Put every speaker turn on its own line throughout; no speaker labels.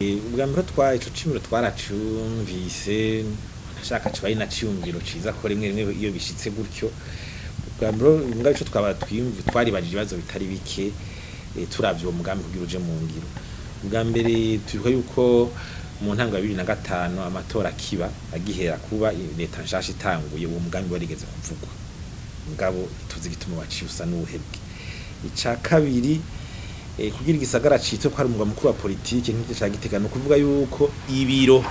Ubwa mbere ico cimiro twaracumvise nashaka cyo ari na ciyumviro ciza ko rimwe rimwe iyo bishitse gutyo. Ubwa mbere ngaho ico twaba twaribajije ibibazo bitari bike turavye uwo mugambi kugira uje mu ngiro. Ubwa mbere turiko yuko mu ntango ya 2005 amatora kiba agihera kuba leta nshasha itanguye uwo mugambi warigeze kuvugwa. Mugabo tuzi gituma waciye usa n'uhebwe. Ica kabiri kugira igisagara citse ko ari umugwa mukuru wa politike nk'icyo ca Gitega no kuvuga yuko ibiro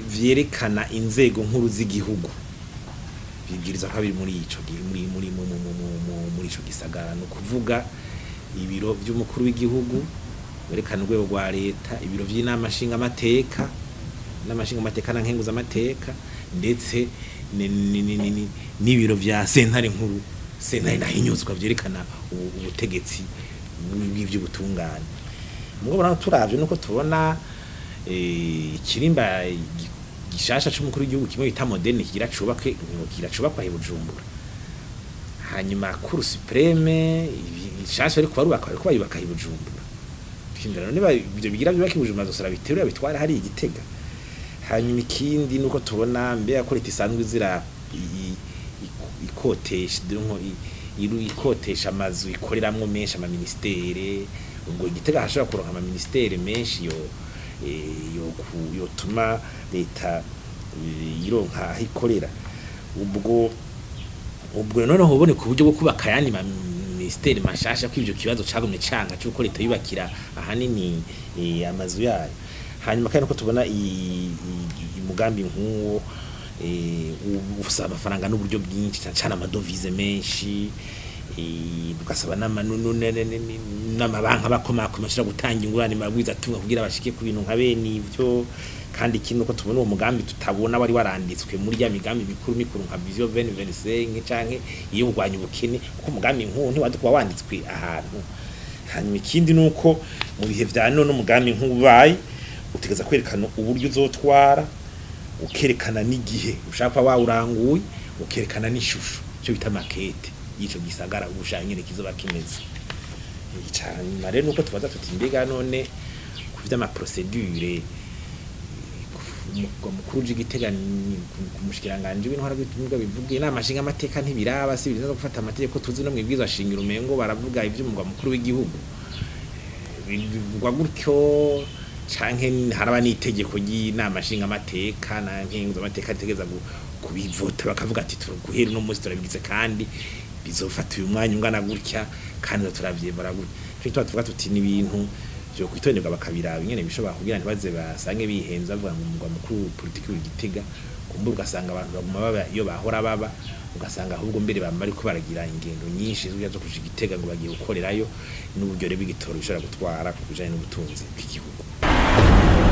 vyerekana inzego nkuru z'igihugu bibwiriza ko biri muri ico muri ico gisagara no kuvuga ibiro by'umukuru w'igihugu werekana urwego rwa leta, ibiro vy'inama nshinga amateka n'amashinga amateka na nkenguza amateka ndetse n'ibiro vya sentare nkuru sentare nahinyuzwa vyerekana ubutegetsi bw'ivy'ubutungane. Mugabo naho turavye nuko tubona ikirimba gishasha c'umukuru w'igihugu kimwe bita moderne kigira cubakwa he Bujumbura. Hanyuma Cour supreme ishasha ariko bayubaka he Bujumbura. Shingana niba ivyo bigira byubaka he Bujumbura zosara biterura bitwara hari iGitega. Hanyuma ikindi nuko tubona mbe ko leta isanzwe zira ikotesha amazu ikoreramwo menshi ama ministere ubwo iGitega hashobora kuronka ama ministere menshi yo tuma leta ironka aho ikorera ubwo none hobone ku buryo bwo kubaka yani ma ministere mashasha ko ivyo kibazo cagumye canga cyuko leta yubakira ahanini amazu yayo. Hanyuma kandi ko tubona umugambi nk'uwo ufisa amafaranga n'uburyo bwinshi cyane amadovize menshi bugasaba n'amabanka bakomakomashira gutanga ingurane mabwiza tunga kugira bashike ku bintu nka bene ivyo. Kandi ikintu ko tubona uwo mugambi tutabona wari waranditswe muri ya migambi mikuru nka Ivyo 2025 canke iyo urwanya ubukene kuko umugambi nk'uwo ntiwadukuba wanditswe ahantu. Hanyuma ikindi nuko mu bihe vya none umugambi nk'ubaye utegeza kwerekana uburyo uzotwara ukerekana n'igihe ushaka wawuranguye ukerekana n'ishusho cyo bita makete yico gisagara ubushanyene kizoba kimeze. Cyane rero nuko tubaza tuti mbega none kuvya ama procedure mukuru w'Igitega kumushikiranganje w'intwara bivugiye n'amashinga amateka ntibiraba si biza gufata amategeko tuzi no mwibwiza shingiro umengo baravuga ivyo umugwa mukuru w'igihugu bivugwa gutyo canke haraba n'itegeko ry'inama nshinga amateka na nkenguza amateka tegeza kubivota bakavuga ati tuguhera no munsi turabigize kandi bizofata uyu mwanya ungana gutya kandi turavyemera gutya. Cyo tuvuga tuti ni ibintu byo kwitonderwa bakabiraba nyene bishobora kugira ntibaze basange bihenza bavuga ngo umugwa mukuru politike w'Igitega kumbura ugasanga abantu baguma baba iyo bahora baba ugasanga ahubwo mbere bamari ko baragira ingendo nyinshi zo kuja Igitega ngo bagiye gukorerayo n'uburyo rero bw'igitoro bishobora gutwara kujanye n'ubutunzi bw'igihugu.